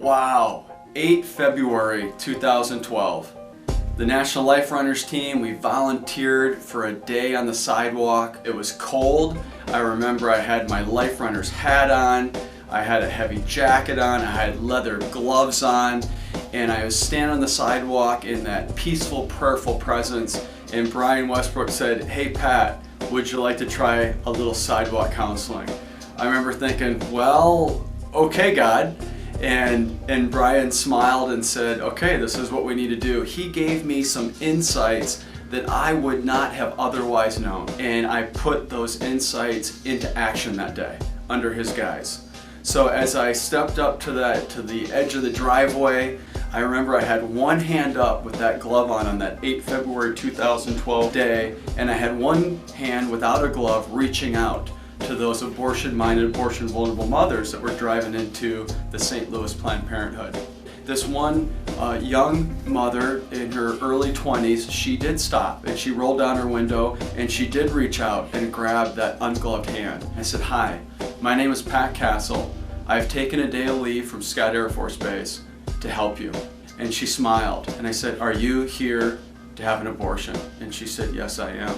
Wow, 8 February 2012. The National Life Runners team, we volunteered for a day on the sidewalk. It was cold. I remember I had my Life Runners hat on, I had a heavy jacket on, I had leather gloves on, and I was standing on the sidewalk in that peaceful, prayerful presence, and Brian Westbrook said, "Hey Pat, would you like to try a little sidewalk counseling?" I remember thinking, well, okay God. And Brian smiled and said, okay, this is what we need to do. He gave me some insights that I would not have otherwise known. And I put those insights into action that day under his guise. So as I stepped up to the edge of the driveway, I remember I had one hand up with that glove on that 8 February 2012 day, and I had one hand without a glove reaching out to those abortion-minded, abortion-vulnerable mothers that were driving into the St. Louis Planned Parenthood. This one young mother in her early 20s, she did stop and she rolled down her window and she did reach out and grab that ungloved hand. I said, "Hi, my name is Pat Castle. I've taken a day of leave from Scott Air Force Base to help you." And she smiled and I said, "Are you here to have an abortion?" And she said, "Yes, I am."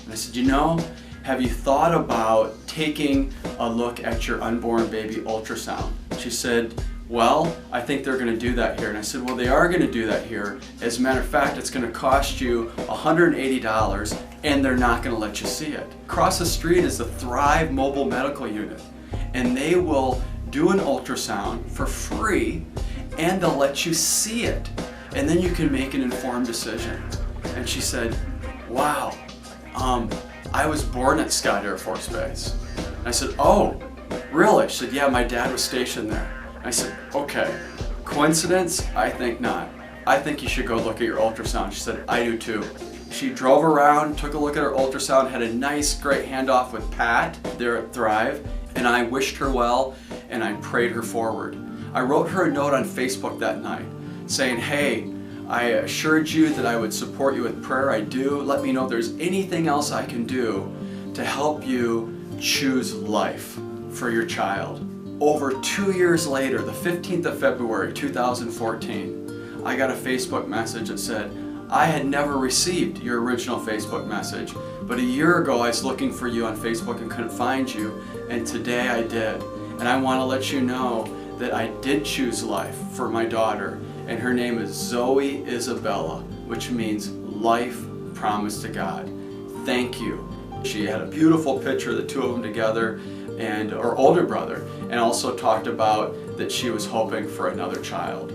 And I said, "You know, have you thought about taking a look at your unborn baby ultrasound?" She said, "Well, I think they're going to do that here." And I said, "Well, they are going to do that here. As a matter of fact, it's going to cost you $180 and they're not going to let you see it." Across the street is the Thrive Mobile Medical Unit, and they will do an ultrasound for free and they'll let you see it, and then you can make an informed decision. And she said, "Wow, I was born at Scott Air Force Base." And I said, "Oh, really?" She said, "Yeah, my dad was stationed there." And I said, "Okay, coincidence? I think not. I think you should go look at your ultrasound." She said, "I do too." She drove around, took a look at her ultrasound, had a nice, great handoff with Pat there at Thrive, and I wished her well and I prayed her forward. I wrote her a note on Facebook that night saying, "Hey, I assured you that I would support you with prayer. I do. Let me know if there's anything else I can do to help you choose life for your child." Over 2 years later, the 15th of February 2014, I got a Facebook message that said, "I had never received your original Facebook message, but a year ago I was looking for you on Facebook and couldn't find you, and today I did. And I want to let you know that I did choose life for my daughter, and her name is Zoe Isabella, which means life promised to God. Thank you." She had a beautiful picture of the two of them together and her older brother, and also talked about that she was hoping for another child.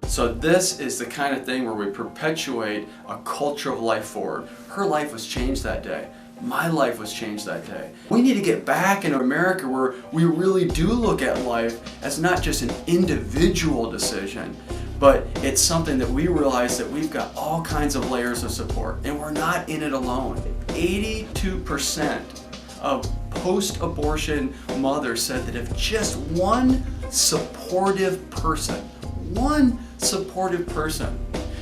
So this is the kind of thing where we perpetuate a culture of life forward. Her life was changed that day. My life was changed that day. We need to get back in America where we really do look at life as not just an individual decision, but it's something that we realize that we've got all kinds of layers of support and we're not in it alone. 82% of post-abortion mothers said that if just one supportive person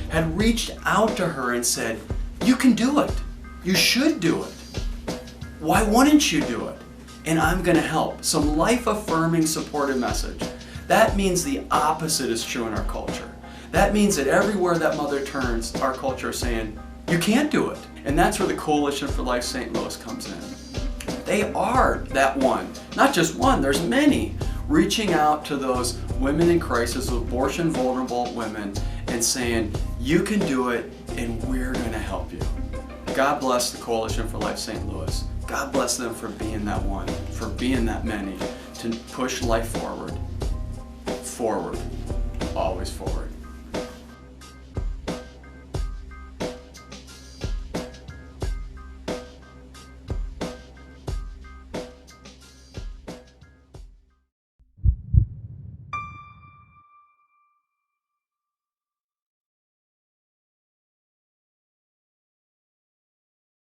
had reached out to her and said, "You can do it. You should do it. Why wouldn't you do it? And I'm going to help." Some life-affirming, supportive message. That means the opposite is true in our culture. That means that everywhere that mother turns, our culture is saying, "You can't do it." And that's where the Coalition for Life St. Louis comes in. They are that one, not just one, there's many, reaching out to those women in crisis, abortion vulnerable women, and saying, "You can do it and we're going to help you." God bless the Coalition for Life St. Louis. God bless them for being that one, for being that many, to push life forward, always forward.